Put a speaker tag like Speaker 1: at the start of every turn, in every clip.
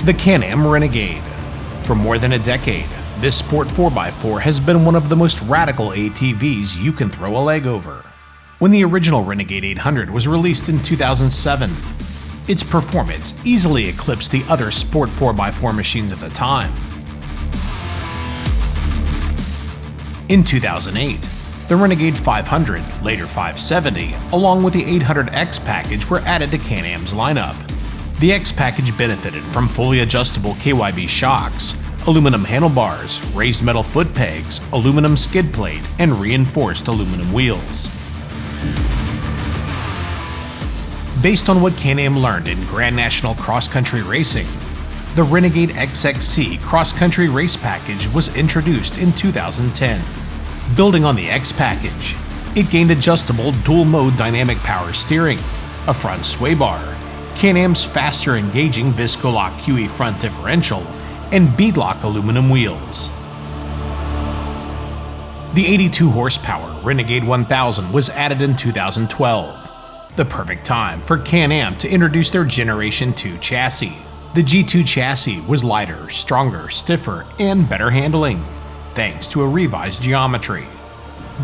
Speaker 1: The Can Am Renegade. For more than a decade, this sport 4x4 has been one of the most radical ATVs you can throw a leg over. When the original Renegade 800 was released in 2007, its performance easily eclipsed the other sport 4x4 machines at the time. In 2008, the Renegade 500, later 570, along with the 800X package were added to Can Am's lineup. The X package benefited from fully adjustable KYB shocks, aluminum handlebars, raised metal foot pegs, aluminum skid plate, and reinforced aluminum wheels. Based on what Can Am learned in Grand National Cross Country Racing, the Renegade XXC Cross Country Race Package was introduced in 2010. Building on the X package, it gained adjustable dual-mode dynamic power steering, a front sway bar, Can Am's faster engaging Viscolock QE front differential, and beadlock aluminum wheels. The 82 horsepower Renegade 1000 was added in 2012, the perfect time for Can Am to introduce their Generation 2 chassis. The G2 chassis was lighter, stronger, stiffer, and better handling, thanks to a revised geometry.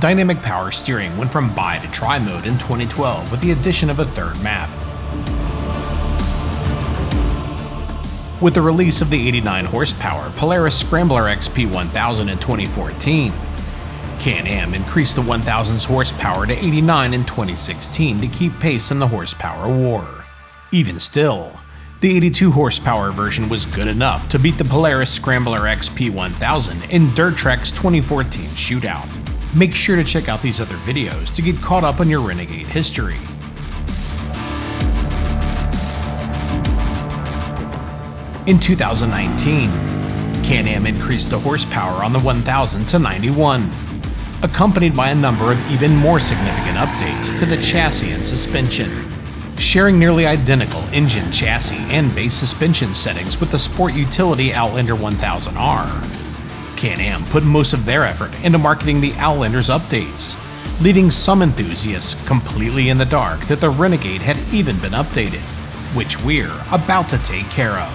Speaker 1: Dynamic power steering went from bi to tri mode in 2012 with the addition of a third map. With the release of the 89 horsepower Polaris Scrambler XP 1000 in 2014, Can Am increased the 1000's horsepower to 89 in 2016 to keep pace in the horsepower war. Even still, the 82 horsepower version was good enough to beat the Polaris Scrambler XP 1000 in Dirt Trek's 2014 shootout. Make sure to check out these other videos to get caught up on your Renegade history. In 2019, Can Am increased the horsepower on the 1000 to 91, accompanied by a number of even more significant updates to the chassis and suspension. Sharing nearly identical engine, chassis, and base suspension settings with the sport utility Outlander 1000R, Can Am put most of their effort into marketing the Outlander's updates, leaving some enthusiasts completely in the dark that the Renegade had even been updated, which we're about to take care of.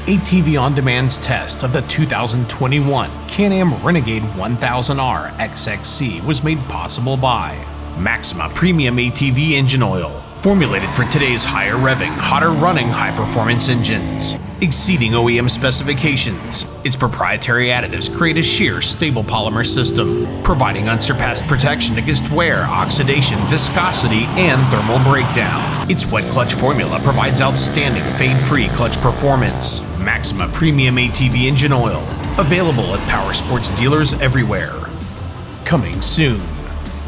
Speaker 1: ATV On Demand's test of the 2021 Can Am Renegade 1000R XXC was made possible by Maxima Premium ATV Engine Oil, formulated for today's higher revving, hotter running high-performance engines. Exceeding OEM specifications, its proprietary additives create a sheer, stable polymer system, providing unsurpassed protection against wear, oxidation, viscosity, and thermal breakdown. Its wet clutch formula provides outstanding fade-free clutch performance. Maxima Premium ATV Engine Oil, available at power sports dealers everywhere. Coming soon.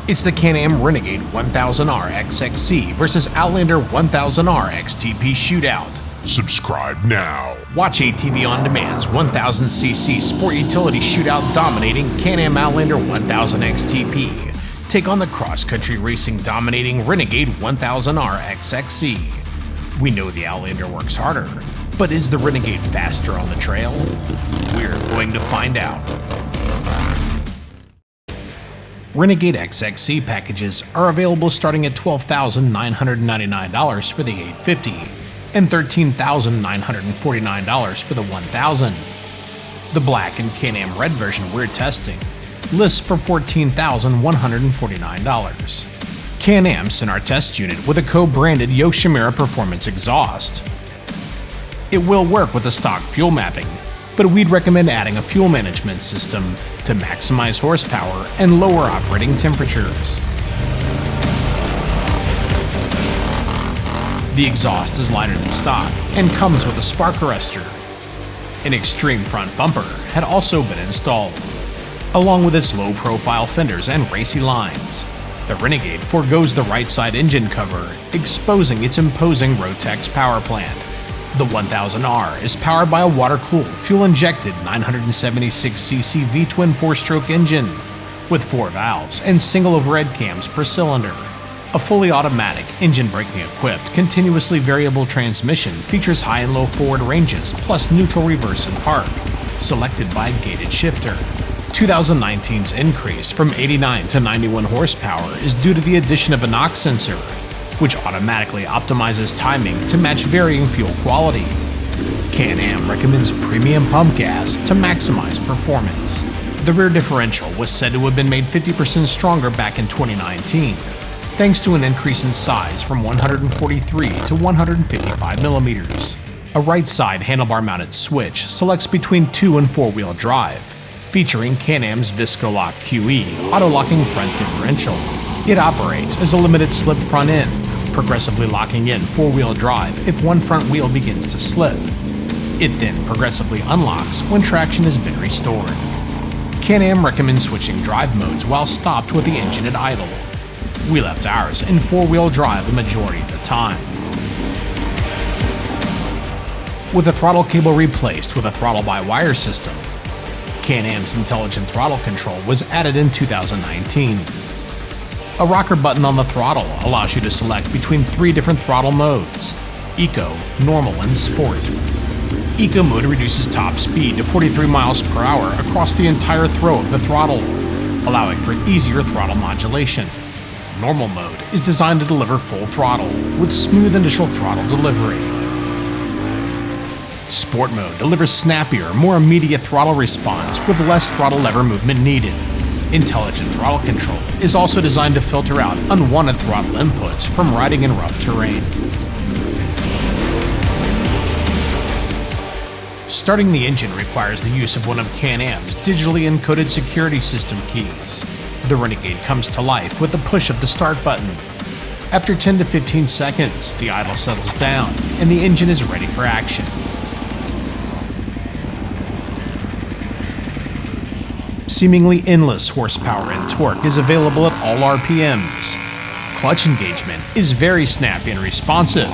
Speaker 1: It's the Can Am Renegade 1000R XXC versus Outlander 1000R XTP shootout.
Speaker 2: Subscribe now.
Speaker 1: Watch ATV On Demand's 1000cc sport utility shootout dominating Can Am Outlander 1000 XTP. Take on the cross-country racing dominating Renegade 1000R XXC. We know the Outlander works harder, but is the Renegade faster on the trail? We're going to find out. Renegade XXC packages are available starting at $12,999 for the 850 and $13,949 for the 1000. The black and Can Am red version we're testing lists for $14,149. Can Am sent our test unit with a co-branded Yoshimura Performance exhaust. It will work with the stock fuel mapping, but we'd recommend adding a fuel management system to maximize horsepower and lower operating temperatures. The exhaust is lighter than stock and comes with a spark arrestor. An extreme front bumper had also been installed, along with its low-profile fenders and racy lines. The Renegade forgoes the right side engine cover, exposing its imposing Rotex power plant. The 1000R is powered by a water-cooled, fuel-injected 976cc V-twin 4-stroke engine with 4 valves and single overhead cams per cylinder. A fully automatic, engine braking equipped, continuously variable transmission features high and low forward ranges plus neutral reverse and park, selected by a gated shifter. 2019's increase from 89 to 91 horsepower is due to the addition of a knock sensor, which automatically optimizes timing to match varying fuel quality. Can Am recommends premium pump gas to maximize performance. The rear differential was said to have been made 50% stronger back in 2019, thanks to an increase in size from 143 to 155 millimeters. A right-side handlebar-mounted switch selects between 2- and 4-wheel drive, featuring Can Am's ViscoLock QE auto-locking front differential. It operates as a limited-slip front end, progressively locking in 4-wheel drive if one front wheel begins to slip. It then progressively unlocks when traction has been restored. Can Am recommends switching drive modes while stopped with the engine at idle. We left ours in 4-wheel drive the majority of the time. With the throttle cable replaced with a throttle-by-wire system, Can Am's intelligent throttle control was added in 2019. A rocker button on the throttle allows you to select between 3 different throttle modes: Eco, Normal, and Sport. Eco mode reduces top speed to 43 miles per hour across the entire throw of the throttle, allowing for easier throttle modulation. Normal mode is designed to deliver full throttle with smooth initial throttle delivery. Sport mode delivers snappier, more immediate throttle response with less throttle lever movement needed. Intelligent throttle control is also designed to filter out unwanted throttle inputs from riding in rough terrain. Starting the engine requires the use of one of Can Am's digitally encoded security system keys. The Renegade comes to life with the push of the start button. After 10 to 15 seconds, the idle settles down and the engine is ready for action. Seemingly endless horsepower and torque is available at all RPMs. Clutch engagement is very snappy and responsive,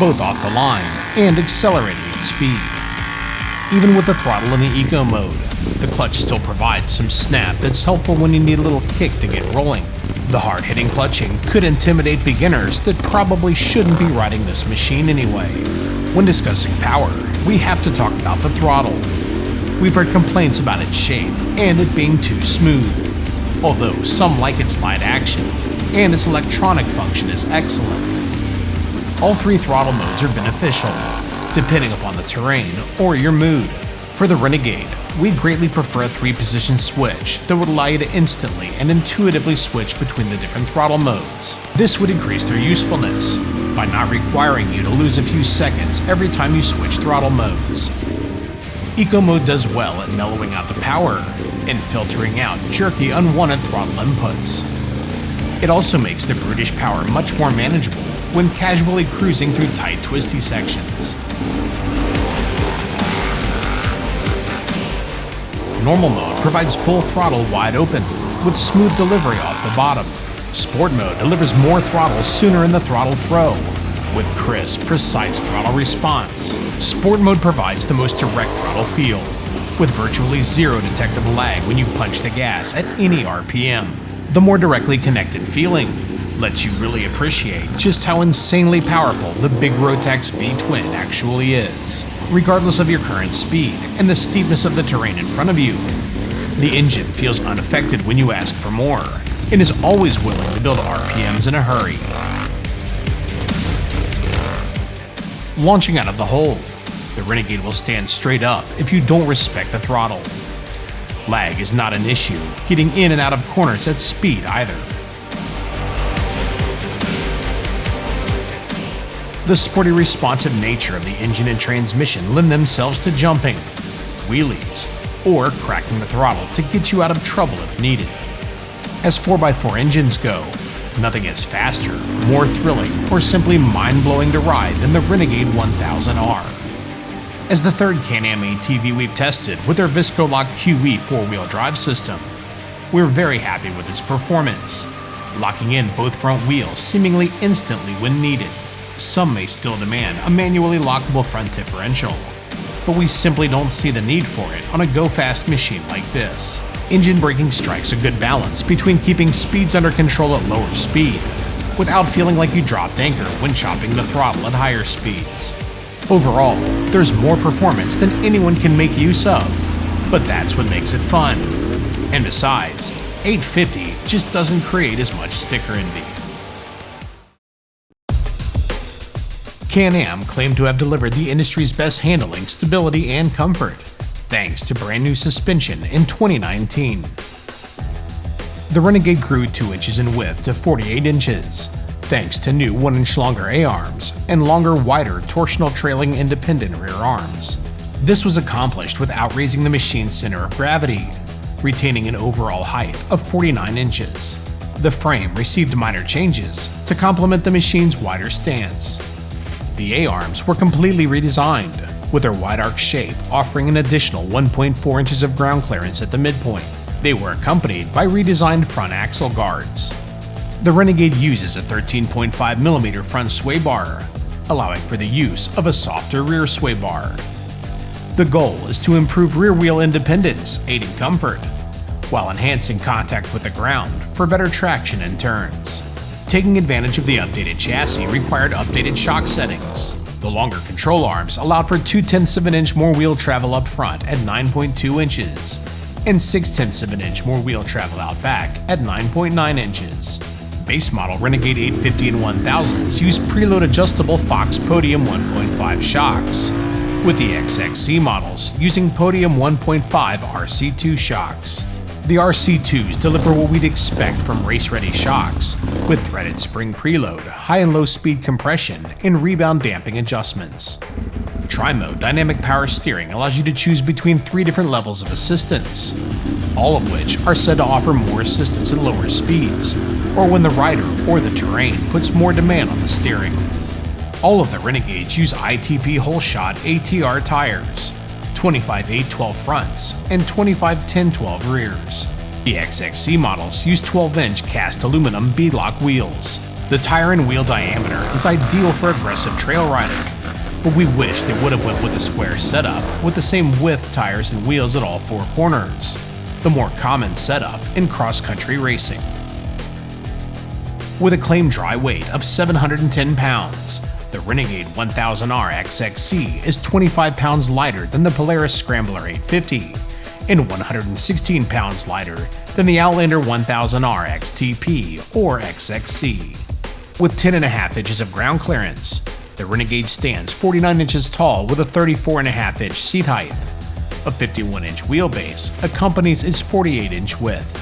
Speaker 1: both off the line and accelerating at speed. Even with the throttle in the Eco mode, the clutch still provides some snap that's helpful when you need a little kick to get rolling. The hard-hitting clutching could intimidate beginners that probably shouldn't be riding this machine anyway. When discussing power, we have to talk about the throttle. We've heard complaints about its shape and it being too smooth, although some like its light action, and its electronic function is excellent. All 3 throttle modes are beneficial, depending upon the terrain or your mood. For the Renegade, we greatly prefer a 3-position switch that would allow you to instantly and intuitively switch between the different throttle modes. This would increase their usefulness by not requiring you to lose a few seconds every time you switch throttle modes. Eco mode does well at mellowing out the power and filtering out jerky, unwanted throttle inputs. It also makes the brutish power much more manageable when casually cruising through tight, twisty sections. Normal mode provides full throttle wide open, with smooth delivery off the bottom. Sport mode delivers more throttle sooner in the throttle throw, with crisp, precise throttle response. Sport mode provides the most direct throttle feel, with virtually zero detectable lag when you punch the gas at any RPM. The more directly connected feeling lets you really appreciate just how insanely powerful the big Rotax V-twin actually is. Regardless of your current speed and the steepness of the terrain in front of you, the engine feels unaffected when you ask for more, and is always willing to build RPMs in a hurry. Launching out of the hole, the Renegade will stand straight up if you don't respect the throttle. Lag is not an issue, getting in and out of corners at speed either. The sporty, responsive nature of the engine and transmission lend themselves to jumping, wheelies, or cracking the throttle to get you out of trouble if needed. As 4x4 engines go, nothing is faster, more thrilling, or simply mind-blowing to ride than the Renegade 1000R. As the third Can Am ATV we've tested with their ViscoLock QE 4-wheel drive system, we're very happy with its performance, locking in both front wheels seemingly instantly when needed. Some may still demand a manually lockable front differential, but we simply don't see the need for it on a go-fast machine like this. Engine braking strikes a good balance between keeping speeds under control at lower speed, without feeling like you dropped anchor when chopping the throttle at higher speeds. Overall, there's more performance than anyone can make use of, but that's what makes it fun. And besides, 850 just doesn't create as much sticker envy. Can Am claimed to have delivered the industry's best handling, stability, and comfort, thanks to brand new suspension in 2019. The Renegade grew 2 inches in width to 48 inches, thanks to new 1 inch longer A-arms and longer, wider torsional trailing independent rear arms. This was accomplished without raising the machine's center of gravity, retaining an overall height of 49 inches. The frame received minor changes to complement the machine's wider stance. The A-arms were completely redesigned, with their wide arc shape offering an additional 1.4 inches of ground clearance at the midpoint. They were accompanied by redesigned front axle guards. The Renegade uses a 13.5mm front sway bar, allowing for the use of a softer rear sway bar. The goal is to improve rear wheel independence, aiding comfort, while enhancing contact with the ground for better traction and turns. Taking advantage of the updated chassis required updated shock settings. The longer control arms allowed for 2/10 of an inch more wheel travel up front at 9.2 inches, and 6/10 of an inch more wheel travel out back at 9.9 inches. Base model Renegade 850 and 1000s use preload adjustable Fox Podium 1.5 shocks, with the XXC models using Podium 1.5 RC2 shocks. The RC2s deliver what we'd expect from race-ready shocks, with threaded spring preload, high and low speed compression, and rebound damping adjustments. Tri-mode dynamic power steering allows you to choose between 3 different levels of assistance, all of which are said to offer more assistance at lower speeds, or when the rider or the terrain puts more demand on the steering. All of the Renegades use ITP whole shot ATR tires, 25/8/12 fronts, and 25/10/12 rears. The XXC models use 12-inch cast aluminum beadlock wheels. The tire and wheel diameter is ideal for aggressive trail riding, but we wish they would have went with a square setup with the same width tires and wheels at all 4 corners, the more common setup in cross-country racing. With a claimed dry weight of 710 pounds, the Renegade 1000R XXC is 25 pounds lighter than the Polaris Scrambler 850 and 116 pounds lighter than the Outlander 1000R XTP or XXC. With 10.5 inches of ground clearance, the Renegade stands 49 inches tall with a 34.5 inch seat height. A 51-inch wheelbase accompanies its 48-inch width.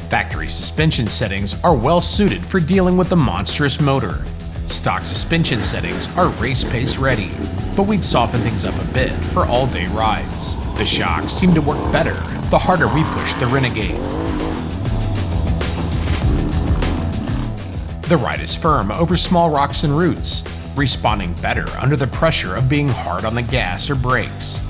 Speaker 1: Factory suspension settings are well suited for dealing with the monstrous motor. Stock suspension settings are race pace ready, but we'd soften things up a bit for all-day rides. The shocks seem to work better the harder we push the Renegade. The ride is firm over small rocks and roots, responding better under the pressure of being hard on the gas or brakes.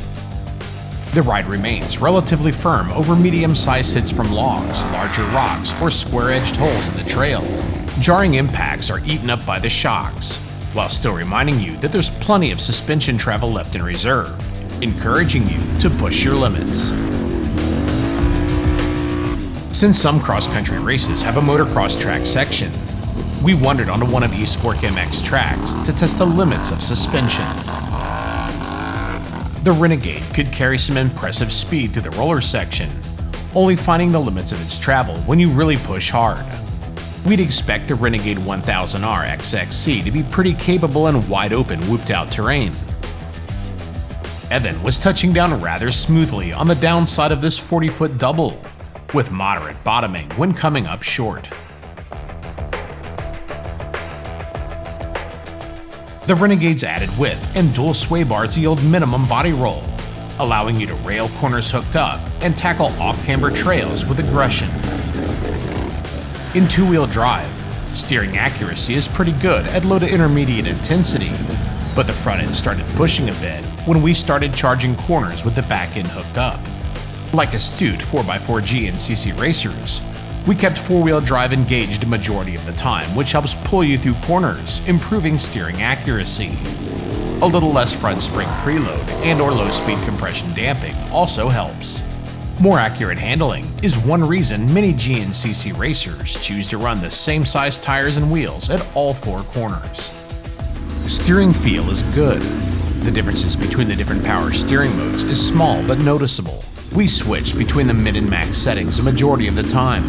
Speaker 1: The ride remains relatively firm over medium-sized hits from logs, larger rocks, or square-edged holes in the trail. Jarring impacts are eaten up by the shocks, while still reminding you that there's plenty of suspension travel left in reserve, encouraging you to push your limits. Since some cross-country races have a motocross track section, we wandered onto one of East Fork MX tracks to test the limits of suspension. The Renegade could carry some impressive speed through the roller section, only finding the limits of its travel when you really push hard. We'd expect the Renegade 1000R XXC to be pretty capable in wide-open, whooped-out terrain. Evan was touching down rather smoothly on the downside of this 40-foot double, with moderate bottoming when coming up short. The Renegade's added width and dual sway bars yield minimum body roll, allowing you to rail corners hooked up and tackle off-camber trails with aggression. In two-wheel drive, steering accuracy is pretty good at low to intermediate intensity, but the front end started pushing a bit when we started charging corners with the back end hooked up. Like astute 4x4 GNCC racers, we kept four-wheel drive engaged a majority of the time, which helps pull you through corners, improving steering accuracy. A little less front spring preload and/or low-speed compression damping also helps. More accurate handling is one reason many GNCC racers choose to run the same size tires and wheels at all 4 corners. Steering feel is good. The differences between the different power steering modes is small but noticeable. We switch between the mid and max settings a majority of the time.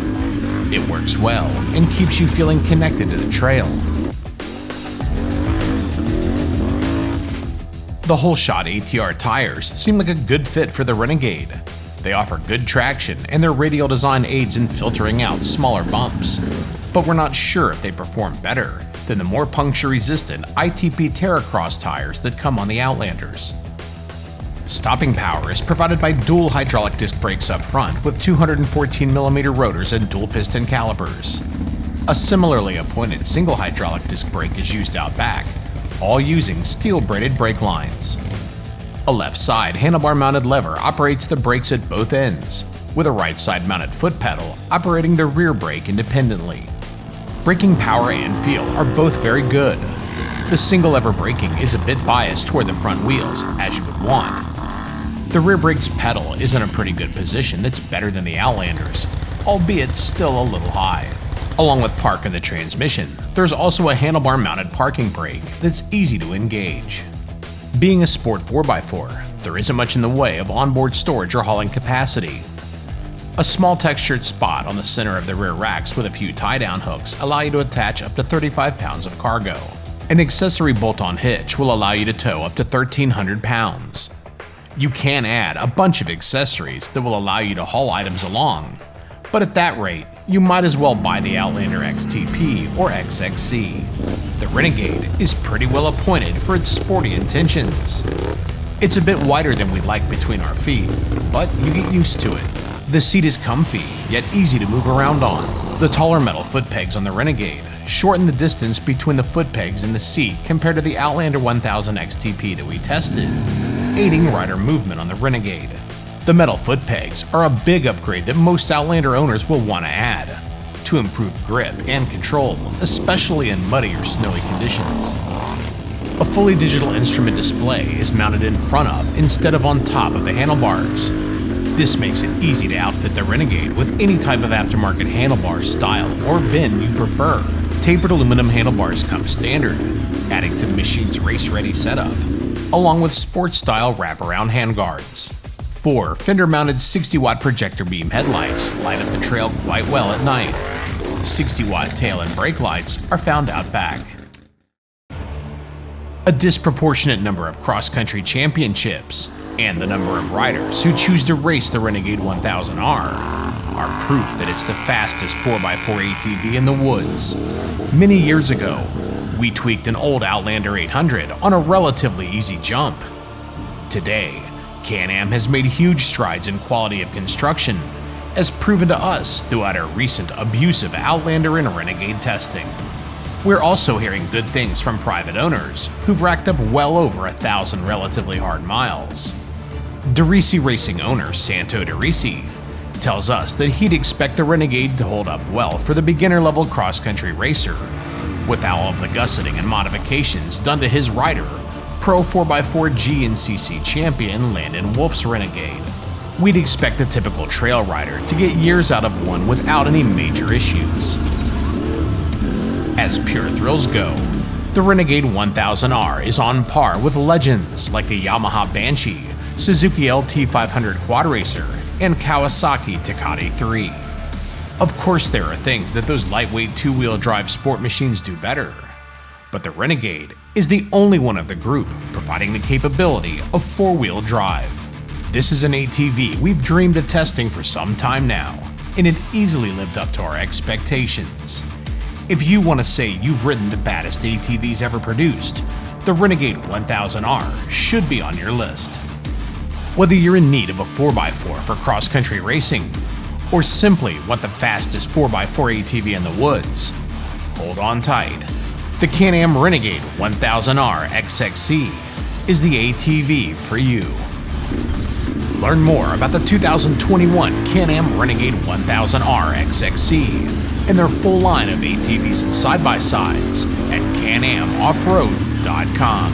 Speaker 1: It works well and keeps you feeling connected to the trail. The whole-shot ATR tires seem like a good fit for the Renegade. They offer good traction, and their radial design aids in filtering out smaller bumps. But we're not sure if they perform better than the more puncture-resistant ITP Terracross tires that come on the Outlanders. Stopping power is provided by dual hydraulic disc brakes up front with 214mm rotors and dual piston calipers. A similarly appointed single hydraulic disc brake is used out back, all using steel-braided brake lines. A left-side handlebar-mounted lever operates the brakes at both ends, with a right-side mounted foot pedal operating the rear brake independently. Braking power and feel are both very good. The single-lever braking is a bit biased toward the front wheels, as you would want. The rear brake's pedal is in a pretty good position that's better than the Outlanders, albeit still a little high. Along with park in the transmission, there's also a handlebar-mounted parking brake that's easy to engage. Being a sport 4x4, there isn't much in the way of onboard storage or hauling capacity. A small textured spot on the center of the rear racks with a few tie-down hooks allow you to attach up to 35 pounds of cargo. An accessory bolt-on hitch will allow you to tow up to 1,300 pounds. You can add a bunch of accessories that will allow you to haul items along, but at that rate, you might as well buy the Outlander XTP or XXC. The Renegade is pretty well appointed for its sporty intentions. It's a bit wider than we like between our feet, but you get used to it. The seat is comfy, yet easy to move around on. The taller metal foot pegs on the Renegade shorten the distance between the foot pegs and the seat compared to the Outlander 1000 XTP that we tested, aiding rider movement on the Renegade. The metal foot pegs are a big upgrade that most Outlander owners will want to add to improve grip and control, especially in muddy or snowy conditions. A fully digital instrument display is mounted in front of instead of on top of the handlebars. This makes it easy to outfit the Renegade with any type of aftermarket handlebar style or bin you prefer. Tapered aluminum handlebars come standard, adding to the machine's race-ready setup, along with sports-style wraparound handguards. 4 fender-mounted 60-watt projector beam headlights light up the trail quite well at night. 60-watt tail and brake lights are found out back. A disproportionate number of cross-country championships and the number of riders who choose to race the Renegade 1000R are proof that it's the fastest 4x4 ATV in the woods. Many years ago, we tweaked an old Outlander 800 on a relatively easy jump. Today, Can Am has made huge strides in quality of construction, as proven to us throughout our recent abusive Outlander and Renegade testing. We're also hearing good things from private owners who've racked up well over 1,000 relatively hard miles. DeRisi Racing owner Santo DeRisi tells us that he'd expect the Renegade to hold up well for the beginner-level cross-country racer, with all of the gusseting and modifications done to his rider, Pro 4x4 G and CC champion Landon Wolf's Renegade. We'd expect the typical trail rider to get years out of one without any major issues. As pure thrills go, the Renegade 1000R is on par with legends like the Yamaha Banshee, Suzuki LT500 Quad Racer, and Kawasaki Tecate 3. Of course, there are things that those lightweight two-wheel drive sport machines do better, but the Renegade is the only one of the group providing the capability of four-wheel drive. This is an ATV we've dreamed of testing for some time now, and it easily lived up to our expectations. If you want to say you've ridden the baddest ATVs ever produced, the Renegade 1000R should be on your list. Whether you're in need of a 4x4 for cross-country racing, or simply want the fastest 4x4 ATV in the woods, hold on tight. The Can Am Renegade 1000R XXC is the ATV for you. Learn more about the 2021 Can Am Renegade 1000R XXC and their full line of ATVs and side-by-sides at canamoffroad.com.